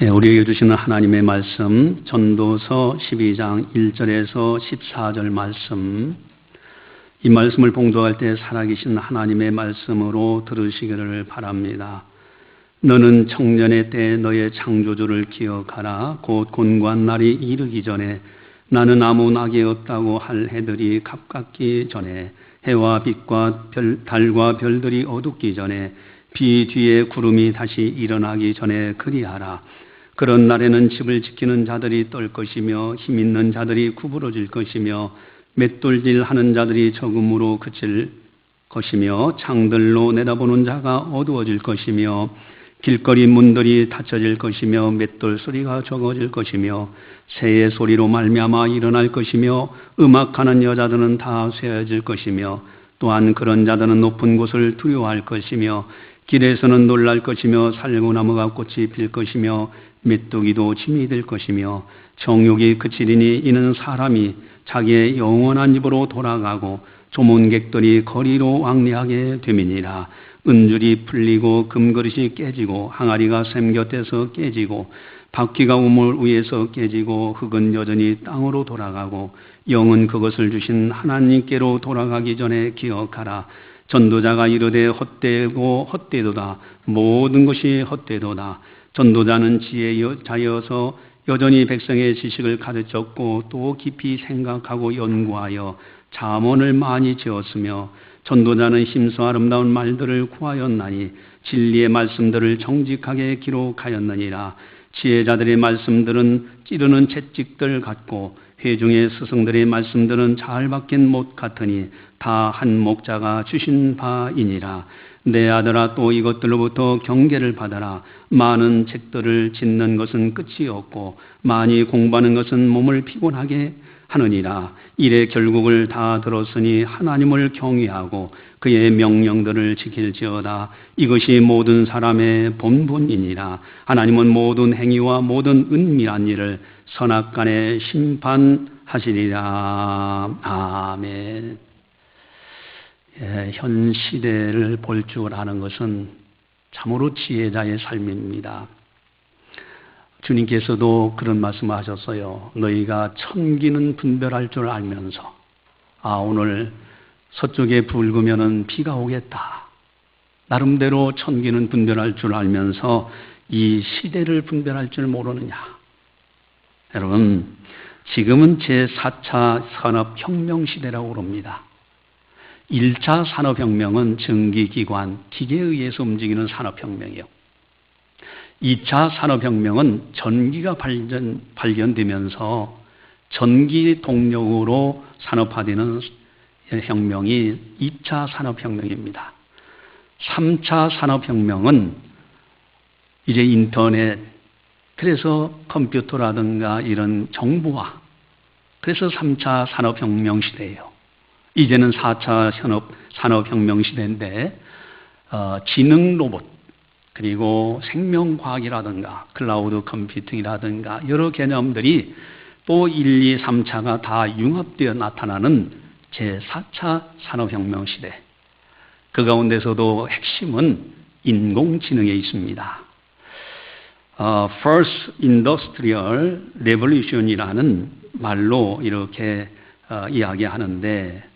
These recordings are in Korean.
우리에게 주시는 하나님의 말씀, 전도서 12장 1절에서 14절 말씀, 이 말씀을 봉독할 때 살아계신 하나님의 말씀으로 들으시기를 바랍니다. 너는 청년의 때 너의 창조주를 기억하라. 곧 곤고한 날이 이르기 전에 나는 아무 낙이 없다고 할 해들이 갑갑기 전에 해와 빛과 달과 별들이 어둡기 전에 비 뒤에 구름이 다시 일어나기 전에 그리하라. 그런 날에는 집을 지키는 자들이 떨 것이며 힘 있는 자들이 구부러질 것이며 맷돌질 하는 자들이 적음으로 그칠 것이며 창들로 내다보는 자가 어두워질 것이며 길거리 문들이 닫혀질 것이며 맷돌 소리가 적어질 것이며 새의 소리로 말미암아 일어날 것이며 음악하는 여자들은 다 쇠해질 것이며 또한 그런 자들은 높은 곳을 두려워할 것이며 길에서는 놀랄 것이며 살구나무가 꽃이 필 것이며 메뚜기도 짐이 될 것이며 정욕이 그치리니 이는 사람이 자기의 영원한 집으로 돌아가고 조문객들이 거리로 왕래하게 됨이니라. 은줄이 풀리고 금그릇이 깨지고 항아리가 샘 곁에서 깨지고 바퀴가 우물 위에서 깨지고 흙은 여전히 땅으로 돌아가고 영은 그것을 주신 하나님께로 돌아가기 전에 기억하라. 전도자가 이르되 헛되고 헛되도다. 모든 것이 헛되도다. 전도자는 지혜자여서 여전히 백성의 지식을 가르쳤고 또 깊이 생각하고 연구하여 잠언을 많이 지었으며 전도자는 힘써 아름다운 말들을 구하였나니 진리의 말씀들을 정직하게 기록하였느니라. 지혜자들의 말씀들은 찌르는 채찍들 같고 회중의 스승들의 말씀들은 잘 박힌 못 같으니 다 한 목자가 주신 바이니라. 내 아들아, 또 이것들로부터 경계를 받아라. 많은 책들을 짓는 것은 끝이 없고 많이 공부하는 것은 몸을 피곤하게 하느니라. 이래 결국을 다 들었으니 하나님을 경외하고 그의 명령들을 지킬지어다. 이것이 모든 사람의 본분이니라. 하나님은 모든 행위와 모든 은밀한 일을 선악간에 심판하시리라. 아멘. 현 시대를 볼 줄 아는 것은 참으로 지혜자의 삶입니다. 주님께서도 그런 말씀을 하셨어요. 너희가 천기는 분별할 줄 알면서 오늘 서쪽에 붉으면 비가 오겠다. 나름대로 천기는 분별할 줄 알면서 이 시대를 분별할 줄 모르느냐. 여러분, 지금은 제4차 산업혁명 시대라고 그럽니다. 1차 산업혁명은 전기기관, 기계에 의해서 움직이는 산업혁명이요. 2차 산업혁명은 전기가 발견되면서 전기 동력으로 산업화되는 혁명이 2차 산업혁명입니다. 3차 산업혁명은 이제 인터넷, 그래서 컴퓨터라든가 이런 정보화, 그래서 3차 산업혁명 시대예요. 이제는 4차 산업혁명 시대인데 지능 로봇, 그리고 생명과학이라든가 클라우드 컴퓨팅이라든가 여러 개념들이 또 1, 2, 3차가 다 융합되어 나타나는 제4차 산업혁명 시대. 그 가운데서도 핵심은 인공지능에 있습니다. First Industrial Revolution이라는 말로 이렇게 이야기하는데,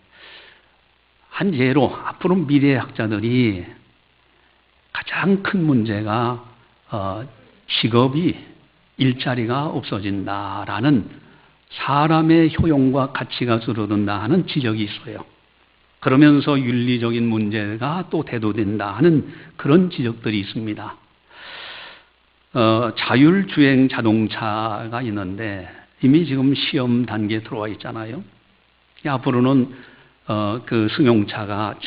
한 예로 앞으로 미래학자들이 가장 큰 문제가 직업이, 일자리가 없어진다라는, 사람의 효용과 가치가 줄어든다 하는 지적이 있어요. 그러면서 윤리적인 문제가 또 대두된다 하는 그런 지적들이 있습니다. 자율주행 자동차가 있는데 이미 지금 시험 단계에 들어와 있잖아요. 앞으로는 그 승용차가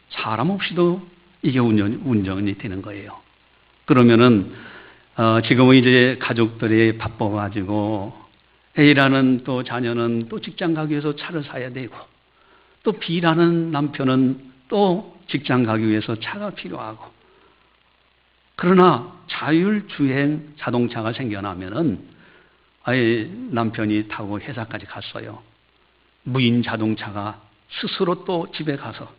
사람 없이도 이게 운전이 되는 거예요. 그러면은 지금은 이제 가족들이 바빠가지고 A라는 또 자녀는 또 직장 가기 위해서 차를 사야 되고, 또 B라는 남편은 또 직장 가기 위해서 차가 필요하고. 그러나 자율주행 자동차가 생겨나면은 아예 남편이 타고 회사까지 갔어요. 무인 자동차가 스스로 또 집에 가서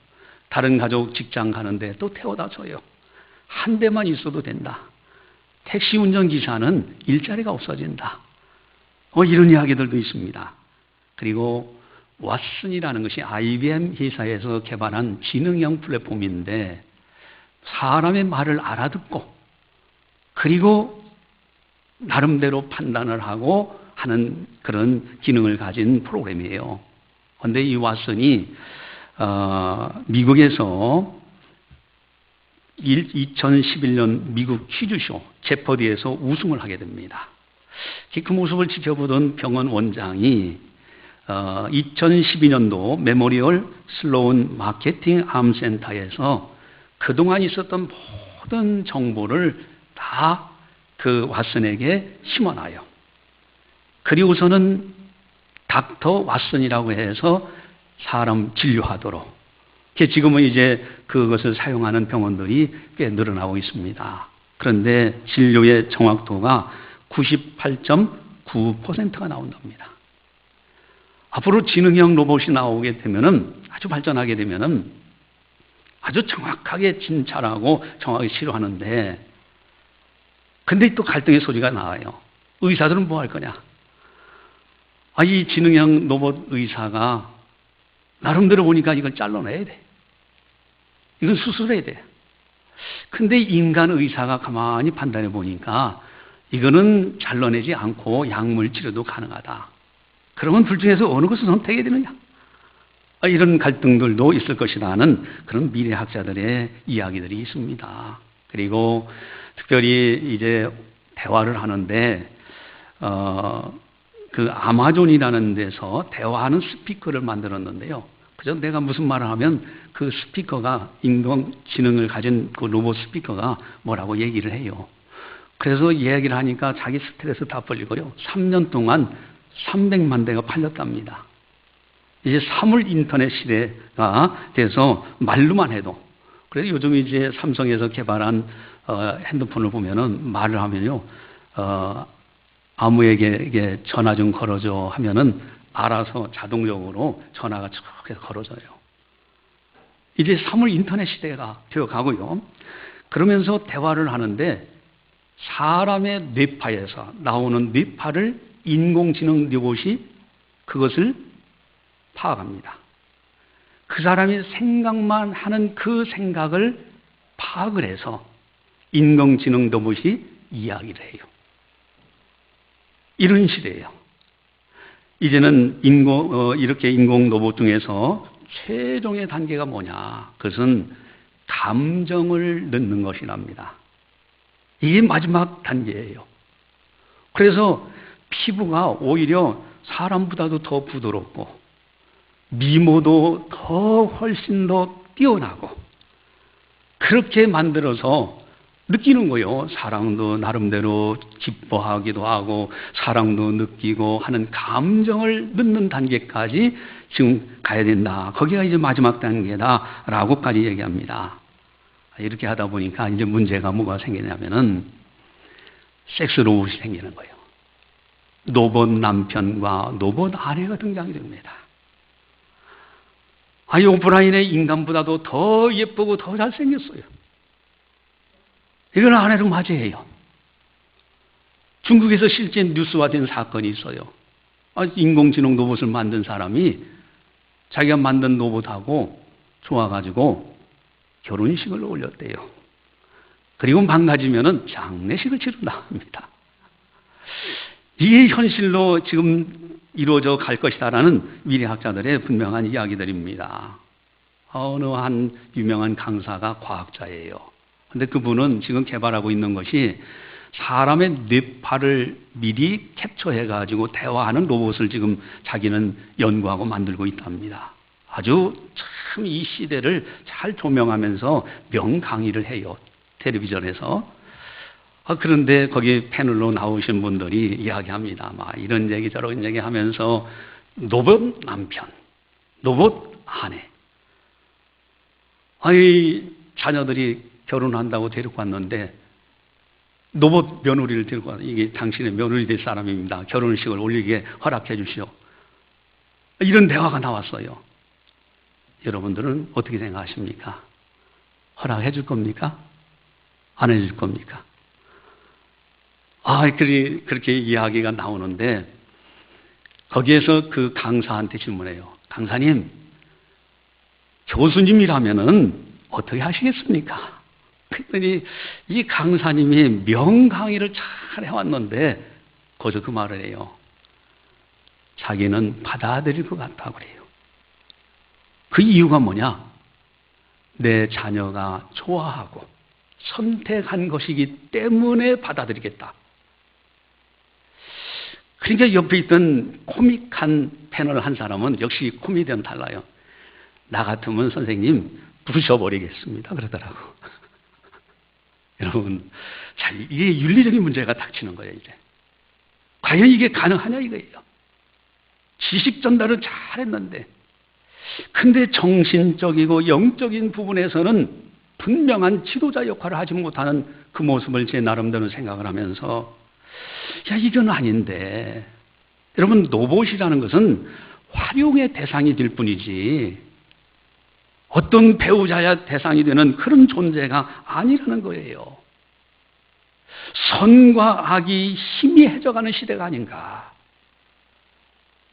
다른 가족 직장 가는데 또 태워다 줘요. 한 대만 있어도 된다. 택시 운전기사는 일자리가 없어진다. 이런 이야기들도 있습니다. 그리고 왓슨이라는 것이 IBM 회사에서 개발한 지능형 플랫폼인데 사람의 말을 알아듣고 그리고 나름대로 판단을 하고 하는 그런 기능을 가진 프로그램이에요. 그런데 이 왓슨이 미국에서 2011년 미국 퀴즈쇼 제퍼디에서 우승을 하게 됩니다. 그 모습을 지켜보던 병원 원장이 2012년도 메모리얼 슬로운 마케팅 암센터에서 그동안 있었던 모든 정보를 다 그 왓슨에게 심어놔요. 그리고서는 닥터 왓슨이라고 해서 사람 진료하도록. 지금은 이제 그것을 사용하는 병원들이 꽤 늘어나고 있습니다. 그런데 진료의 정확도가 98.9%가 나온답니다. 앞으로 지능형 로봇이 나오게 되면은, 아주 발전하게 되면은 아주 정확하게 진찰하고 정확하게 치료하는데, 근데 또 갈등의 소리가 나와요. 의사들은 뭐 할 거냐? 이 지능형 로봇 의사가 나름대로 보니까 이걸 잘라내야 돼. 이건 수술해야 돼. 근데 인간 의사가 가만히 판단해 보니까 이거는 잘라내지 않고 약물 치료도 가능하다. 그러면 둘 중에서 어느 것을 선택해야 되느냐? 이런 갈등들도 있을 것이라는 그런 미래학자들의 이야기들이 있습니다. 그리고 특별히 이제 대화를 하는데, 그 아마존이라는 데서 대화하는 스피커를 만들었는데요. 그저 내가 무슨 말을 하면 그 스피커가 인공지능을 가진 그 로봇 스피커가 뭐라고 얘기를 해요. 그래서 이야기를 하니까 자기 스트레스 다 풀리고요. 3년 동안 300만 대가 팔렸답니다. 이제 사물 인터넷 시대가 돼서 말로만 해도. 그래서 요즘 이제 삼성에서 개발한 핸드폰을 보면은 말을 하면요, 아무에게 이게 전화 좀 걸어줘 하면은 알아서 자동적으로 전화가 쭉 걸어져요. 이제 사물 인터넷 시대가 되어 가고요. 그러면서 대화를 하는데 사람의 뇌파에서 나오는 뇌파를 인공지능 로봇이 그것을 파악합니다. 그 사람이 생각만 하는 그 생각을 파악을 해서 인공지능 로봇이 이야기를 해요. 이런 시대예요. 이제는 이렇게 인공 로봇 중에서 최종의 단계가 뭐냐? 그것은 감정을 넣는 것이랍니다. 이게 마지막 단계예요. 그래서 피부가 오히려 사람보다도 더 부드럽고 미모도 더 훨씬 더 뛰어나고 그렇게 만들어서 느끼는 거예요. 사랑도 나름대로 기뻐하기도 하고 사랑도 느끼고 하는 감정을 넣는 단계까지 지금 가야 된다. 거기가 이제 마지막 단계다라고까지 얘기합니다. 이렇게 하다 보니까 이제 문제가 뭐가 생기냐면은 섹스 로봇이 생기는 거예요. 로봇 남편과 로봇 아내가 등장이 됩니다. 이 오프라인의 인간보다도 더 예쁘고 더 잘생겼어요. 이걸 아내로 맞이해요. 중국에서 실제 뉴스화된 사건이 있어요. 인공지능 로봇을 만든 사람이 자기가 만든 로봇하고 좋아가지고 결혼식을 올렸대요. 그리고 망가지면은 장례식을 치른다 합니다. 이게 현실로 지금 이루어져 갈 것이다라는 미래학자들의 분명한 이야기들입니다. 어느 한 유명한 강사가 과학자예요. 근데 그분은 지금 개발하고 있는 것이 사람의 뇌파를 미리 캡처해가지고 대화하는 로봇을 지금 자기는 연구하고 만들고 있답니다. 아주 참 이 시대를 잘 조명하면서 명강의를 해요. 텔레비전에서. 그런데 거기 패널로 나오신 분들이 이야기합니다. 이런 얘기 저런 얘기 하면서 로봇 남편, 로봇 아내. 자녀들이 결혼한다고 데리고 왔는데 로봇 며느리를 데리고 와서 이게 당신의 며느리 될 사람입니다. 결혼식을 올리게 허락해 주시오. 이런 대화가 나왔어요. 여러분들은 어떻게 생각하십니까? 허락해 줄 겁니까? 안 해줄 겁니까? 그렇게 이야기가 나오는데 거기에서 그 강사한테 질문해요. 강사님, 교수님이라면은 어떻게 하시겠습니까? 그랬더니 이 강사님이 명강의를 잘 해왔는데 거기서 그 말을 해요. 자기는 받아들일 것 같다고 그래요. 그 이유가 뭐냐? 내 자녀가 좋아하고 선택한 것이기 때문에 받아들이겠다. 그러니까 옆에 있던 코믹한 패널 한 사람은 역시 코미디언 달라요. 나 같으면 선생님 부셔버리겠습니다. 그러더라고. 여러분, 자, 이게 윤리적인 문제가 닥치는 거예요, 이제. 과연 이게 가능하냐 이거예요. 지식 전달을 잘했는데, 근데 정신적이고 영적인 부분에서는 분명한 지도자 역할을 하지 못하는 그 모습을 제 나름대로 생각을 하면서, 야, 이건 아닌데. 여러분, 로봇이라는 것은 활용의 대상이 될 뿐이지, 어떤 배우자야 대상이 되는 그런 존재가 아니라는 거예요. 선과 악이 희미해져가는 시대가 아닌가.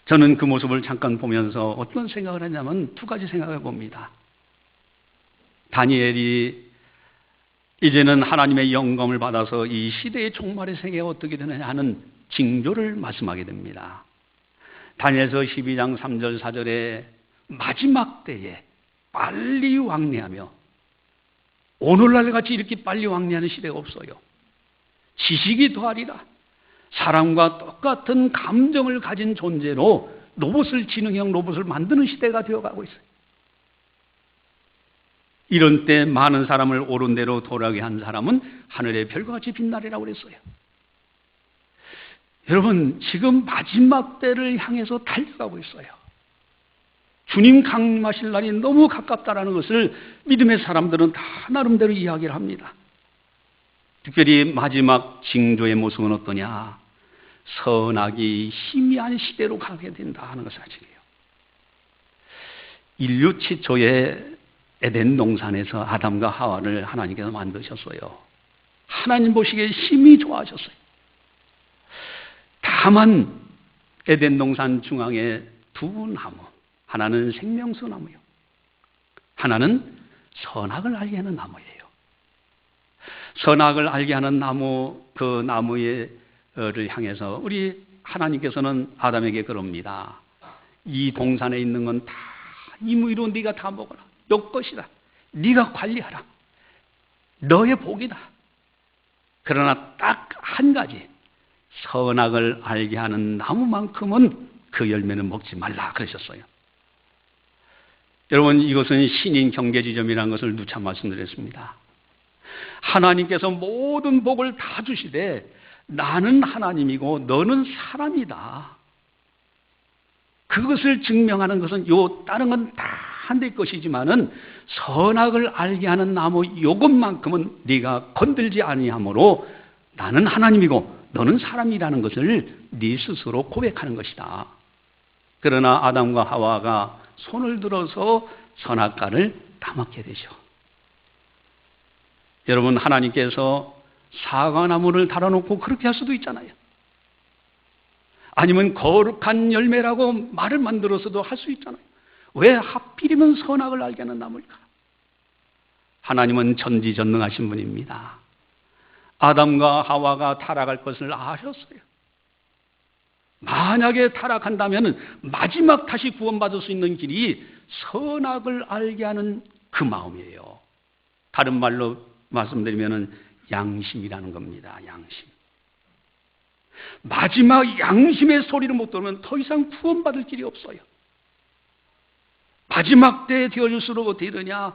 저는 그 모습을 잠깐 보면서 어떤 생각을 했냐면 두 가지 생각을 봅니다. 다니엘이 이제는 하나님의 영감을 받아서 이 시대의 종말의 세계가 어떻게 되느냐 하는 징조를 말씀하게 됩니다. 다니엘서 12장 3절 4절에 마지막 때에 빨리 왕래하며, 오늘날 같이 이렇게 빨리 왕래하는 시대가 없어요. 지식이 더하리라. 사람과 똑같은 감정을 가진 존재로 지능형 로봇을 만드는 시대가 되어가고 있어요. 이런 때 많은 사람을 옳은 대로 돌아가게 한 사람은 하늘의 별과 같이 빛나리라고 그랬어요. 여러분, 지금 마지막 때를 향해서 달려가고 있어요. 주님 강림하실 날이 너무 가깝다는 것을 믿음의 사람들은 다 나름대로 이야기를 합니다. 특별히 마지막 징조의 모습은 어떠냐? 선악이 희미한 시대로 가게 된다 하는 것을 사실이에요. 인류 최초의 에덴 동산에서 아담과 하와를 하나님께서 만드셨어요. 하나님 보시기에 심히 좋아하셨어요. 다만 에덴 동산 중앙에 두 나무, 하나는 생명수 나무요, 하나는 선악을 알게 하는 나무예요. 선악을 알게 하는 나무, 그 나무를 향해서 우리 하나님께서는 아담에게 그럽니다. 이 동산에 있는 건 다 임의로 네가 다 먹어라. 너 것이다. 네가 관리하라. 너의 복이다. 그러나 딱 한 가지, 선악을 알게 하는 나무만큼은 그 열매는 먹지 말라 그러셨어요. 여러분, 이것은 신인 경계 지점이라는 것을 누차 말씀드렸습니다. 하나님께서 모든 복을 다 주시되 나는 하나님이고 너는 사람이다. 그것을 증명하는 것은 다른 건 다 한대 것이지만은 선악을 알게 하는 나무 요것만큼은 네가 건들지 아니하므로 나는 하나님이고 너는 사람이라는 것을 네 스스로 고백하는 것이다. 그러나 아담과 하와가 손을 들어서 선악과를 따먹게 되죠. 여러분, 하나님께서 사과나무를 달아놓고 그렇게 할 수도 있잖아요. 아니면 거룩한 열매라고 말을 만들어서도 할 수 있잖아요. 왜 하필이면 선악을 알게 하는 나무일까? 하나님은 전지전능하신 분입니다. 아담과 하와가 타락할 것을 아셨어요. 만약에 타락한다면 마지막 다시 구원받을 수 있는 길이 선악을 알게 하는 그 마음이에요. 다른 말로 말씀드리면 양심이라는 겁니다. 양심. 마지막 양심의 소리를 못 들으면 더 이상 구원받을 길이 없어요. 마지막 때에 되어질수록 어떻게 되냐?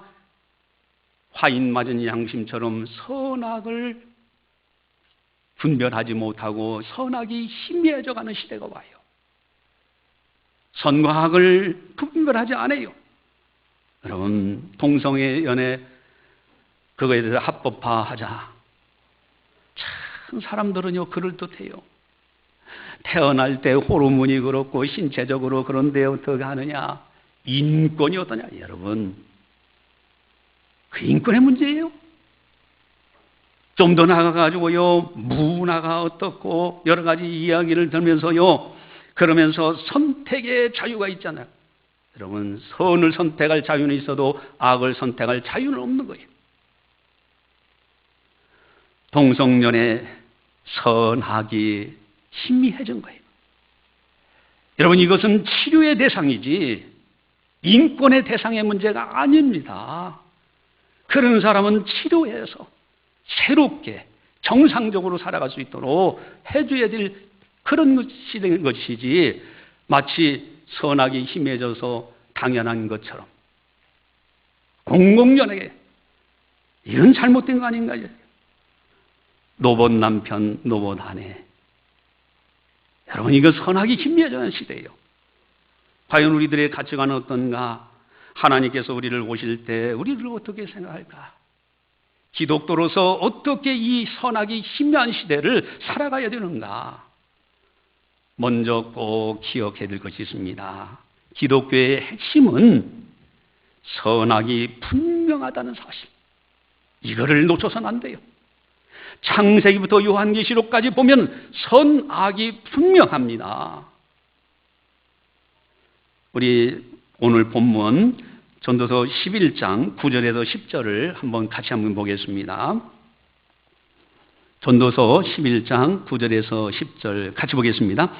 화인 맞은 양심처럼 선악을 분별하지 못하고 선악이 희미해져가는 시대가 와요. 선과 악을 분별하지 않아요. 여러분, 동성애 연애 그거에 대해서 합법화하자. 참 사람들은요 그럴듯해요. 태어날 때 호르몬이 그렇고 신체적으로 그런데 어떻게 하느냐? 인권이 어떠냐? 여러분, 그 인권의 문제예요. 좀 더 나가가지고요, 문화가 어떻고 여러 가지 이야기를 들면서요, 그러면서 선택의 자유가 있잖아요. 여러분, 선을 선택할 자유는 있어도 악을 선택할 자유는 없는 거예요. 동성연애 선악이 희미해진 거예요. 여러분, 이것은 치료의 대상이지 인권의 대상의 문제가 아닙니다. 그런 사람은 치료해서 새롭게 정상적으로 살아갈 수 있도록 해줘야 될 그런 것이 된 것이지, 마치 선악이 희미해져서 당연한 것처럼 공공연하게, 이런 잘못된 거 아닌가요? 노봇 남편, 노봇 아내. 여러분, 이거 선악이 희미해지는 시대예요. 과연 우리들의 가치관은 어떤가? 하나님께서 우리를 오실 때 우리를 어떻게 생각할까? 기독교로서 어떻게 이 선악이 희미한 시대를 살아가야 되는가? 먼저 꼭 기억해야 될 것이 있습니다. 기독교의 핵심은 선악이 분명하다는 사실. 이거를 놓쳐서는 안 돼요. 창세기부터 요한계시록까지 보면 선악이 분명합니다. 우리 오늘 본문 전도서 11장 9절에서 10절을 같이 한번 보겠습니다. 전도서 11장 9절에서 10절 같이 보겠습니다.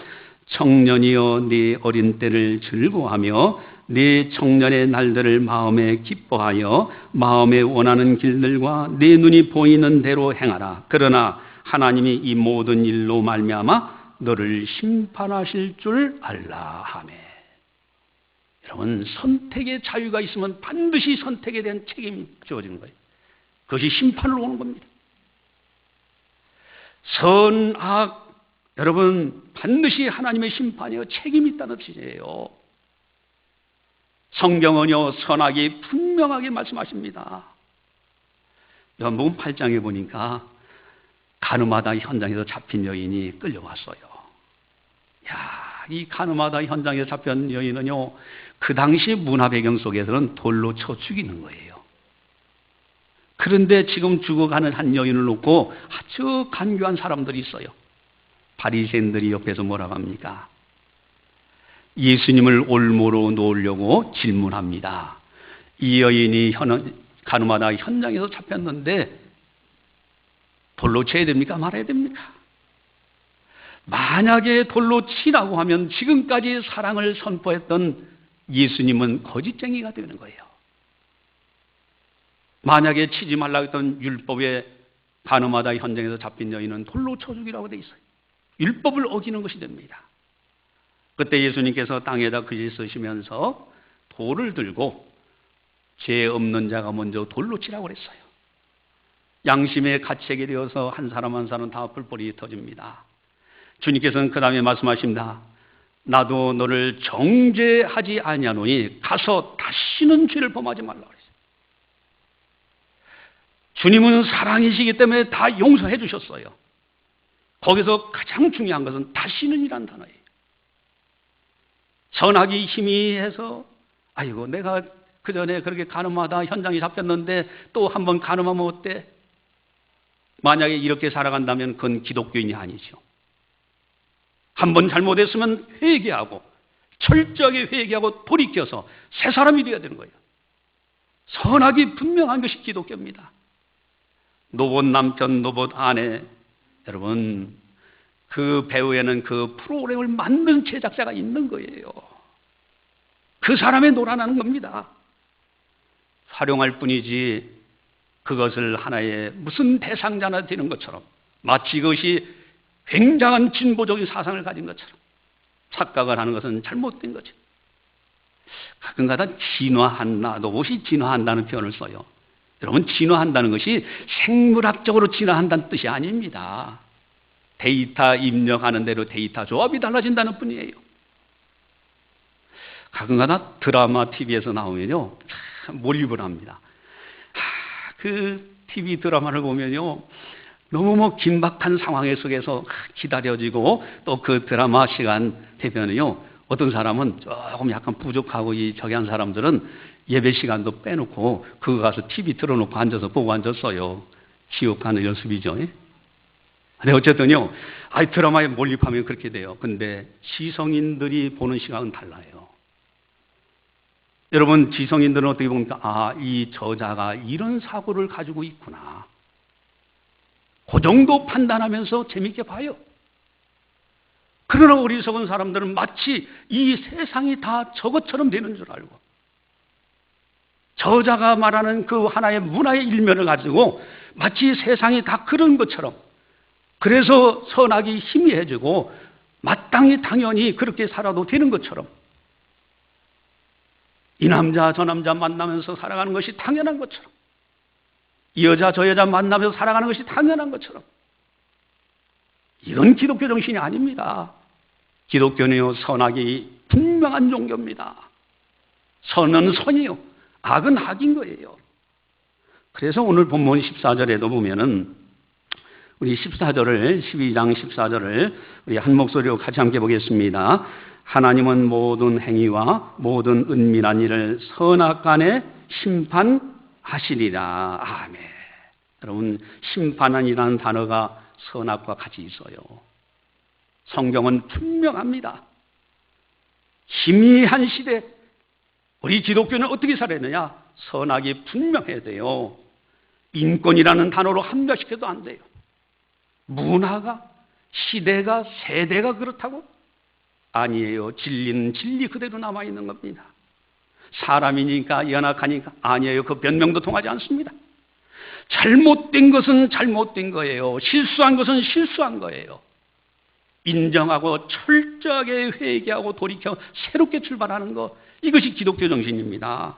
청년이여, 네 어린 때를 즐거워하며 네 청년의 날들을 마음에 기뻐하여 마음에 원하는 길들과 네 눈이 보이는 대로 행하라. 그러나 하나님이 이 모든 일로 말미암아 너를 심판하실 줄 알라 하매. 여러분, 선택의 자유가 있으면 반드시 선택에 대한 책임이 주어지는 거예요. 그것이 심판으로 오는 겁니다. 선악, 여러분, 반드시 하나님의 심판이요 책임이 있다는 뜻이에요. 성경은요, 선악이 분명하게 말씀하십니다. 요한복음 8장에 보니까 가늠하다 현장에서 잡힌 여인이 끌려왔어요. 이 가늠하다 현장에서 잡힌 여인은요, 그 당시 문화 배경 속에서는 돌로 쳐 죽이는 거예요. 그런데 지금 죽어가는 한 여인을 놓고 아주 간교한 사람들이 있어요. 바리새인들이 옆에서 뭐라고 합니까? 예수님을 올무로 놓으려고 질문합니다. 이 여인이 가늠하다 현장에서 잡혔는데 돌로 쳐야 됩니까? 말아야 됩니까? 만약에 돌로 치라고 하면 지금까지 사랑을 선포했던 예수님은 거짓쟁이가 되는 거예요. 만약에 치지 말라고 했던 율법에 가늠하다 현장에서 잡힌 여인은 돌로 쳐 죽이라고 돼 있어요. 율법을 어기는 것이 됩니다. 그때 예수님께서 땅에다 글씨 쓰시면서 돌을 들고 죄 없는 자가 먼저 돌로 치라고 그랬어요. 양심의 가책이 되어서 한 사람 한 사람 다 뿔뿔이 터집니다. 주님께서는 그 다음에 말씀하십니다. 나도 너를 정죄하지 아니하노니 가서 다시는 죄를 범하지 말라 그랬어요. 주님은 사랑이시기 때문에 다 용서해 주셨어요. 거기서 가장 중요한 것은 다시는 이란 단어예요. 선악이 희미해서 아이고 내가 그 전에 그렇게 가늠하다 현장에 잡혔는데 또 한번 가늠하면 어때? 만약에 이렇게 살아간다면 그건 기독교인이 아니죠. 한번 잘못했으면 회개하고 철저하게 회개하고 돌이켜서 새 사람이 되어야 되는 거예요. 선악이 분명한 것이 기독교입니다. 노봇 남편, 노봇 아내. 여러분, 그 배우에는 그 프로그램을 만든 제작자가 있는 거예요. 그 사람의 노라나는 겁니다. 활용할 뿐이지 그것을 하나의 무슨 대상자나 되는 것처럼, 마치 그것이 굉장한 진보적인 사상을 가진 것처럼 착각을 하는 것은 잘못된 거죠. 가끔가다 진화한다, 로봇이 진화한다는 표현을 써요. 여러분, 진화한다는 것이 생물학적으로 진화한다는 뜻이 아닙니다. 데이터 입력하는 대로 데이터 조합이 달라진다는 뿐이에요. 가끔가다 드라마 TV에서 나오면요, 참 몰입을 합니다. 그 TV 드라마를 보면요, 너무 긴박한 상황 속에서 기다려지고 또 그 드라마 시간 되면요, 어떤 사람은 조금 약간 부족하고 저기 한 사람들은 예배 시간도 빼놓고 그거 가서 TV 틀어놓고 앉아서 보고 앉았어요. 지옥 가는 연습이죠. 근데 어쨌든요, 드라마에 몰입하면 그렇게 돼요. 근데 지성인들이 보는 시각은 달라요. 여러분, 지성인들은 어떻게 봅니까? 이 저자가 이런 사고를 가지고 있구나. 그 정도 판단하면서 재밌게 봐요. 그러나 어리석은 사람들은 마치 이 세상이 다 저것처럼 되는 줄 알고, 저자가 말하는 그 하나의 문화의 일면을 가지고 마치 세상이 다 그런 것처럼, 그래서 선악이 희미해지고 마땅히 당연히 그렇게 살아도 되는 것처럼, 이 남자 저 남자 만나면서 살아가는 것이 당연한 것처럼, 이 여자 저 여자 만나면서 살아가는 것이 당연한 것처럼, 이건 기독교 정신이 아닙니다. 기독교는요, 선악이 분명한 종교입니다. 선은 선이요, 악은 악인 거예요. 그래서 오늘 본문 14절에도 보면은 우리 14절을, 12장 14절을 우리 한 목소리로 같이 함께 보겠습니다. 하나님은 모든 행위와 모든 은밀한 일을 선악간에 심판하시리라. 아멘. 여러분, 심판이라는 단어가 선악과 같이 있어요. 성경은 분명합니다. 희미한 시대, 우리 기독교는 어떻게 살았느냐? 선악이 분명해야 돼요. 인권이라는 단어로 합리화시켜도 안 돼요. 문화가, 시대가, 세대가 그렇다고? 아니에요. 진리는 진리 그대로 남아있는 겁니다. 사람이니까, 연약하니까? 아니에요. 그 변명도 통하지 않습니다. 잘못된 것은 잘못된 거예요. 실수한 것은 실수한 거예요. 인정하고 철저하게 회개하고 돌이켜 새롭게 출발하는 것, 이것이 기독교 정신입니다.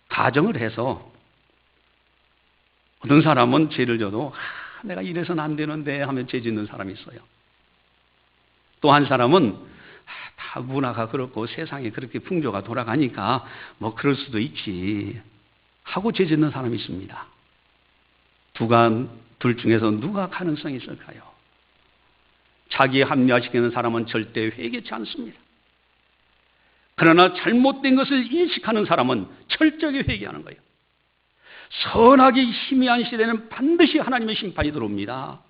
가정을 해서 어떤 사람은 죄를 져도 내가 이래서는 안 되는데 하면 죄 짓는 사람이 있어요. 또 한 사람은 다 문화가 그렇고 세상에 그렇게 풍조가 돌아가니까 뭐 그럴 수도 있지 하고 죄 짓는 사람이 있습니다. 둘 중에서 누가 가능성이 있을까요? 자기 합리화시키는 사람은 절대 회개치 않습니다. 그러나 잘못된 것을 인식하는 사람은 철저하게 회개하는 거예요. 선악이 희미한 시대는 반드시 하나님의 심판이 들어옵니다.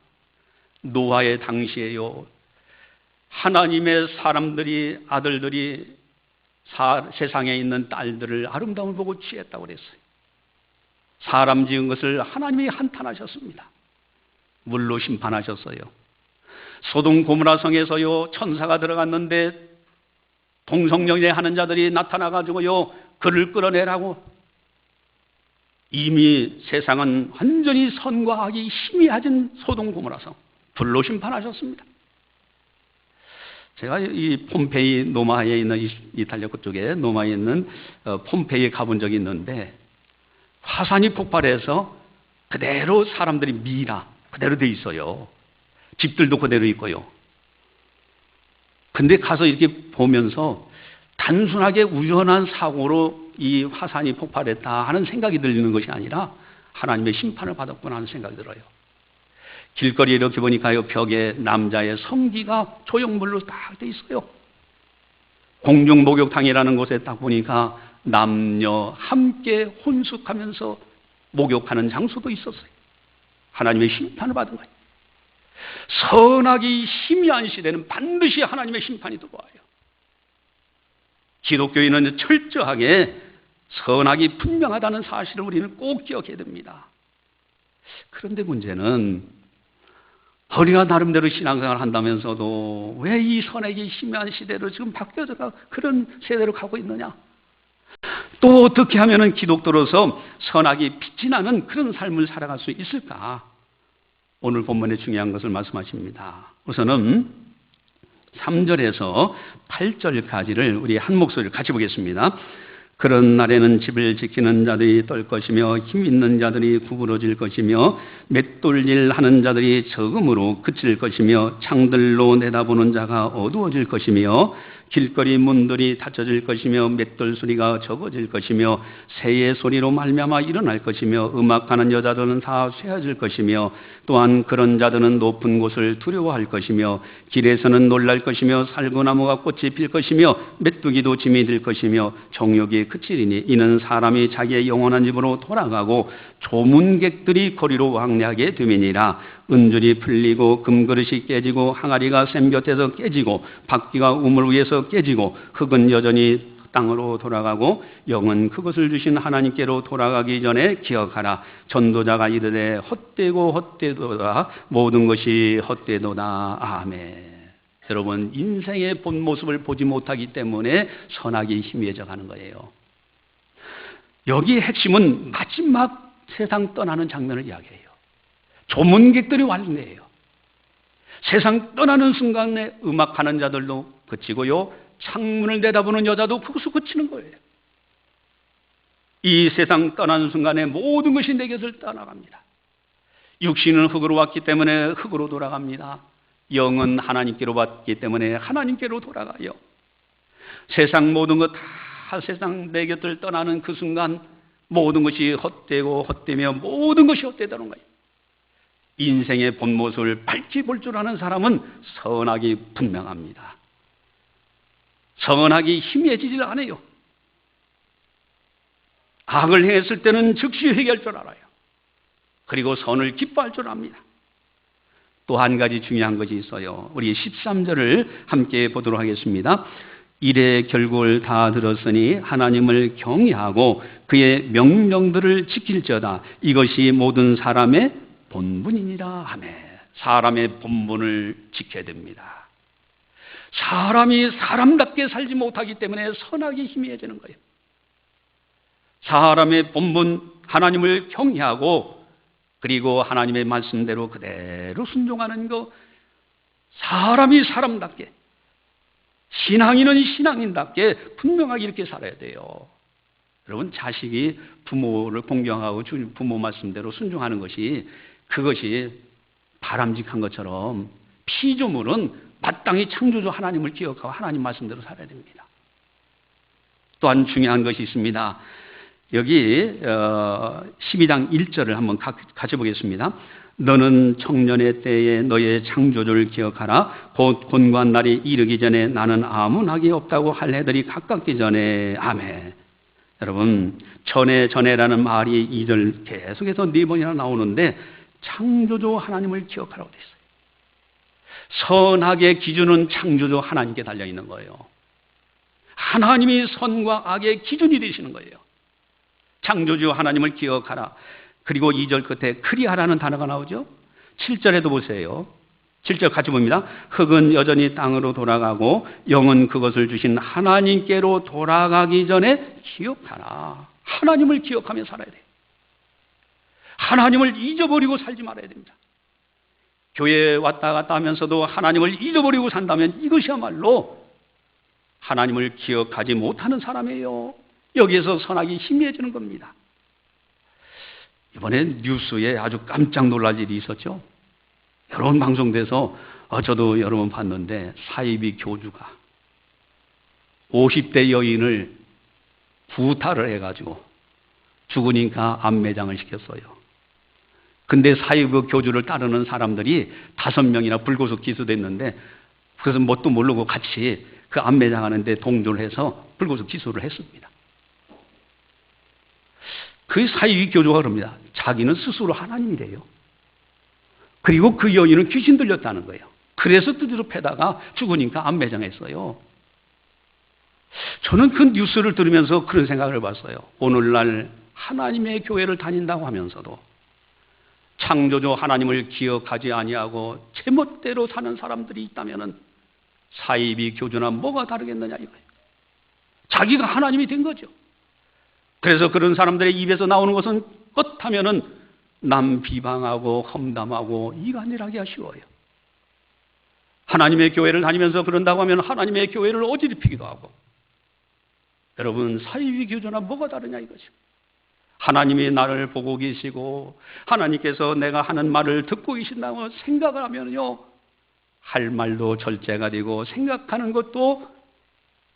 노아의 당시에요, 하나님의 사람들이, 아들들이 세상에 있는 딸들을 아름다움을 보고 취했다고 그랬어요. 사람 지은 것을 하나님이 한탄하셨습니다. 물로 심판하셨어요. 소돔 고모라 성에서요, 천사가 들어갔는데 동성연애 하는 자들이 나타나가지고요, 그를 끌어내라고. 이미 세상은 완전히 선과 악이 희미해진 소돔 고모라 성, 불로 심판하셨습니다. 제가 이 폼페이 노마에 있는 이탈리아 그쪽에 노마에 있는 폼페이에 가본 적이 있는데, 화산이 폭발해서 그대로 사람들이 미라 그대로 돼 있어요. 집들도 그대로 있고요. 근데 가서 이렇게 보면서 단순하게 우연한 사고로 이 화산이 폭발했다 하는 생각이 들리는 것이 아니라 하나님의 심판을 받았구나 하는 생각이 들어요. 길거리에 이렇게 보니까요, 벽에 남자의 성기가 조형물로 딱 돼 있어요. 공중 목욕탕이라는 곳에 딱 보니까 남녀 함께 혼숙하면서 목욕하는 장소도 있었어요. 하나님의 심판을 받은 거예요. 선악이 희미한 시대는 반드시 하나님의 심판이 들어와요. 기독교인은 철저하게 선악이 분명하다는 사실을 우리는 꼭 기억해야 됩니다. 그런데 문제는 우리가 나름대로 신앙생활을 한다면서도 왜 이 선악이 희미한 시대로 지금 바뀌어져가 그런 세대로 가고 있느냐? 또 어떻게 하면 기독徒로서 선악이 빛이 나는 그런 삶을 살아갈 수 있을까? 오늘 본문의 중요한 것을 말씀하십니다. 우선은 3절에서 8절까지를 우리 한 목소리를 같이 보겠습니다. 그런 날에는 집을 지키는 자들이 떨 것이며 힘 있는 자들이 구부러질 것이며 맷돌일 하는 자들이 적음으로 그칠 것이며 창들로 내다보는 자가 어두워질 것이며 길거리 문들이 닫혀질 것이며 맷돌 소리가 적어질 것이며 새의 소리로 말미암아 일어날 것이며 음악하는 여자들은 다 쇠해질 것이며 또한 그런 자들은 높은 곳을 두려워할 것이며 길에서는 놀랄 것이며 살구나무가 꽃이 필 것이며 메뚜기도 짐이 될 것이며 정욕이 그치리니 이는 사람이 자기의 영원한 집으로 돌아가고 조문객들이 거리로 왕래하게 됨이니라. 은줄이 풀리고 금그릇이 깨지고 항아리가 샘 곁에서 깨지고 바퀴가 우물 위에서 깨지고 흙은 여전히 땅으로 돌아가고 영은 그것을 주신 하나님께로 돌아가기 전에 기억하라. 전도자가 이르되 헛되고 헛되도다. 모든 것이 헛되도다. 아멘. 여러분, 인생의 본 모습을 보지 못하기 때문에 선악이 희미해져 가는 거예요. 여기의 핵심은 마지막 세상 떠나는 장면을 이야기해요. 조문객들이 완례해요. 세상 떠나는 순간에 음악하는 자들도 그치고요, 창문을 내다보는 여자도 그것을 그치는 거예요. 이 세상 떠나는 순간에 모든 것이 내 곁을 떠나갑니다. 육신은 흙으로 왔기 때문에 흙으로 돌아갑니다. 영은 하나님께로 왔기 때문에 하나님께로 돌아가요. 세상 모든 것 다 세상 내 곁을 떠나는 그 순간 모든 것이 헛되고 헛되며 모든 것이 헛되다는 거예요. 인생의 본 모습을 밝히 볼 줄 아는 사람은 선악이 분명합니다. 선악이 희미해지질 않아요. 악을 행했을 때는 즉시 회개할 줄 알아요. 그리고 선을 기뻐할 줄 압니다. 또 한 가지 중요한 것이 있어요. 우리 13절을 함께 보도록 하겠습니다. 이래 결국을 다 들었으니 하나님을 경외하고 그의 명령들을 지킬지어다. 이것이 모든 사람의 본분이니라 하며, 사람의 본분을 지켜야 됩니다. 사람이 사람답게 살지 못하기 때문에 선악이 희미해지는 거예요. 사람의 본분, 하나님을 경외하고 그리고 하나님의 말씀대로 그대로 순종하는 것, 사람이 사람답게, 신앙인은 신앙인답게 분명하게 이렇게 살아야 돼요. 여러분, 자식이 부모를 공경하고 부모 말씀대로 순종하는 것이, 그것이 바람직한 것처럼 피조물은 마땅히 창조주 하나님을 기억하고 하나님 말씀대로 살아야 됩니다. 또한 중요한 것이 있습니다. 여기 12장 1절을 한번 같이 보겠습니다. 너는 청년의 때에 너의 창조주를 기억하라. 곧 곤고한 날이 이르기 전에 나는 아무 낙이 없다고 할 해들이 가깝기 전에. 아멘. 여러분, 전에라는 말이 2절 계속해서 4번이나 나오는데 창조주 하나님을 기억하라고 되어 있어요. 선악의 기준은 창조주 하나님께 달려있는 거예요. 하나님이 선과 악의 기준이 되시는 거예요. 창조주 하나님을 기억하라. 그리고 2절 끝에 그리하라는 단어가 나오죠. 7절에도 보세요. 7절 같이 봅니다. 흙은 여전히 땅으로 돌아가고 영은 그것을 주신 하나님께로 돌아가기 전에 기억하라. 하나님을 기억하며 살아야 돼요. 하나님을 잊어버리고 살지 말아야 됩니다. 교회에 왔다 갔다 하면서도 하나님을 잊어버리고 산다면 이것이야말로 하나님을 기억하지 못하는 사람이에요. 여기에서 선악이 희미해지는 겁니다. 이번에 뉴스에 아주 깜짝 놀랄 일이 있었죠. 여러 번 방송돼서 저도 여러 번 봤는데, 사이비 교주가 50대 여인을 구타를 해가지고 죽으니까 암매장을 시켰어요. 근데 사이비 교주를 따르는 사람들이 5명이나 불구속 기소됐는데, 그래서 뭣도 모르고 같이 그 암매장하는데 동조를 해서 불구속 기소를 했습니다. 그 사이비 교주가 그럽니다. 자기는 스스로 하나님이래요. 그리고 그 여인은 귀신 들렸다는 거예요. 그래서 뜻으로 패다가 죽으니까 암매장했어요. 저는 그 뉴스를 들으면서 그런 생각을 해봤어요. 오늘날 하나님의 교회를 다닌다고 하면서도 창조주 하나님을 기억하지 아니하고 제멋대로 사는 사람들이 있다면 사이비 교주나 뭐가 다르겠느냐 이거예요. 자기가 하나님이 된 거죠. 그래서 그런 사람들의 입에서 나오는 것은 껏하면은 남 비방하고 험담하고 이간질하기 쉬워요. 하나님의 교회를 다니면서 그런다고 하면 하나님의 교회를 어지럽히기도 하고. 여러분, 사이비 교주나 뭐가 다르냐 이거죠. 하나님이 나를 보고 계시고 하나님께서 내가 하는 말을 듣고 계신다고 생각을 하면요, 할 말도 절제가 되고 생각하는 것도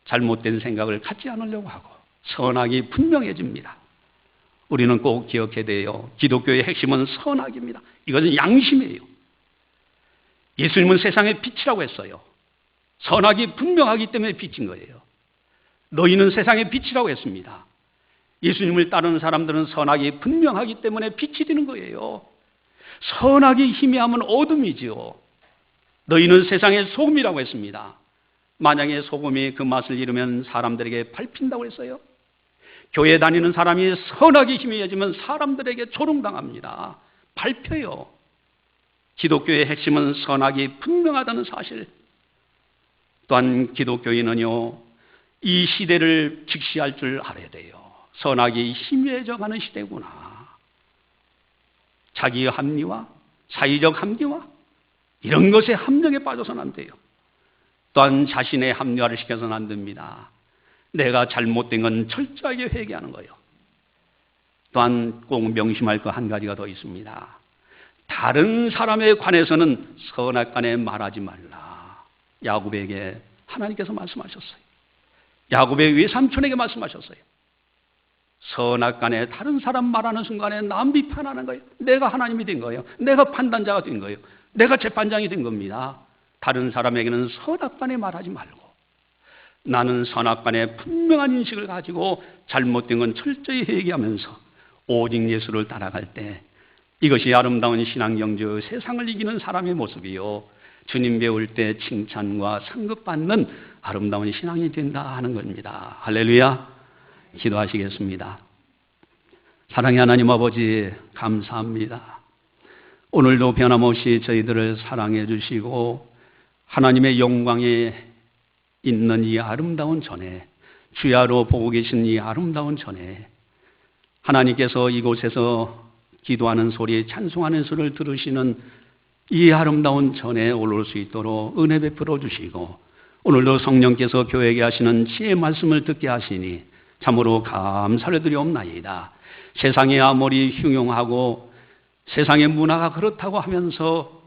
잘못된 생각을 갖지 않으려고 하고 선악이 분명해집니다. 우리는 꼭 기억해야 돼요. 기독교의 핵심은 선악입니다. 이것은 양심이에요. 예수님은 세상의 빛이라고 했어요. 선악이 분명하기 때문에 빛인 거예요. 너희는 세상의 빛이라고 했습니다. 예수님을 따르는 사람들은 선악이 분명하기 때문에 빛이 되는 거예요. 선악이 희미하면 어둠이지요. 너희는 세상의 소금이라고 했습니다. 만약에 소금이 그 맛을 잃으면 사람들에게 밟힌다고 했어요. 교회 다니는 사람이 선악이 희미해지면 사람들에게 조롱당합니다. 밟혀요. 기독교의 핵심은 선악이 분명하다는 사실. 또한 기독교인은요, 이 시대를 직시할 줄 알아야 돼요. 선악이 희미해져 가는 시대구나. 자기의 합리화, 사회적 합리화, 이런 것에 함정에 빠져서는 안 돼요. 또한 자신의 합리화를 시켜서는 안 됩니다. 내가 잘못된 건 철저하게 회개하는 거예요. 또한 꼭 명심할 거 한 가지가 더 있습니다. 다른 사람에 관해서는 선악간에 말하지 말라. 야곱에게 하나님께서 말씀하셨어요. 야곱의 외삼촌에게 말씀하셨어요. 선악간에 다른 사람 말하는 순간에 남 비판하는 거예요. 내가 하나님이 된 거예요. 내가 판단자가 된 거예요. 내가 재판장이 된 겁니다. 다른 사람에게는 선악간에 말하지 말고 나는 선악간에 분명한 인식을 가지고 잘못된 건 철저히 회개하면서 오직 예수를 따라갈 때 이것이 아름다운 신앙경주 세상을 이기는 사람의 모습이요. 주님 배울 때 칭찬과 상급받는 아름다운 신앙이 된다 하는 겁니다. 할렐루야. 기도하시겠습니다. 사랑의 하나님 아버지 감사합니다. 오늘도 변함없이 저희들을 사랑해 주시고 하나님의 영광에 있는 이 아름다운 전에 주야로 보고 계신 이 아름다운 전에 하나님께서 이곳에서 기도하는 소리, 찬송하는 소리를 들으시는 이 아름다운 전에 올라올 수 있도록 은혜 베풀어 주시고 오늘도 성령께서 교회에게 하시는 지혜의 말씀을 듣게 하시니 참으로 감사를 드리옵나이다. 세상이 아무리 흉흉하고 세상의 문화가 그렇다고 하면서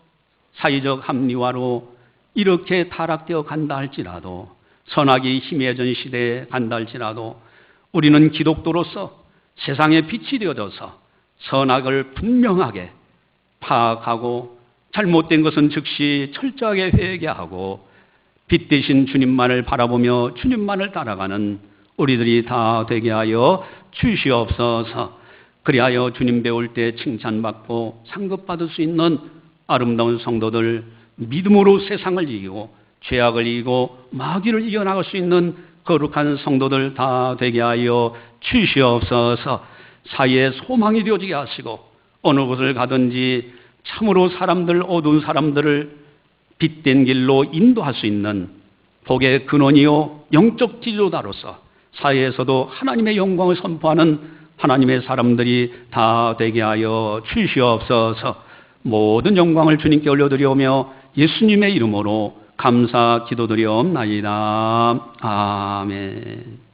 사회적 합리화로 이렇게 타락되어 간다 할지라도 선악이 희미해진 시대에 간다 할지라도 우리는 기독도로서 세상의 빛이 되어져서 선악을 분명하게 파악하고 잘못된 것은 즉시 철저하게 회개하고 빛 대신 주님만을 바라보며 주님만을 따라가는 우리들이 다 되게 하여 주시옵소서. 그리하여 주님 배울 때 칭찬받고 상급받을 수 있는 아름다운 성도들, 믿음으로 세상을 이기고 죄악을 이기고 마귀를 이겨나갈 수 있는 거룩한 성도들 다 되게 하여 주시옵소서. 사이에 소망이 되어지게 하시고 어느 곳을 가든지 참으로 사람들, 어두운 사람들을 빛된 길로 인도할 수 있는 복의 근원이요 영적 지도자로서 사회에서도 하나님의 영광을 선포하는 하나님의 사람들이 다 되게 하여 주시옵소서. 모든 영광을 주님께 올려드리오며 예수님의 이름으로 감사 기도드리옵나이다. 아멘.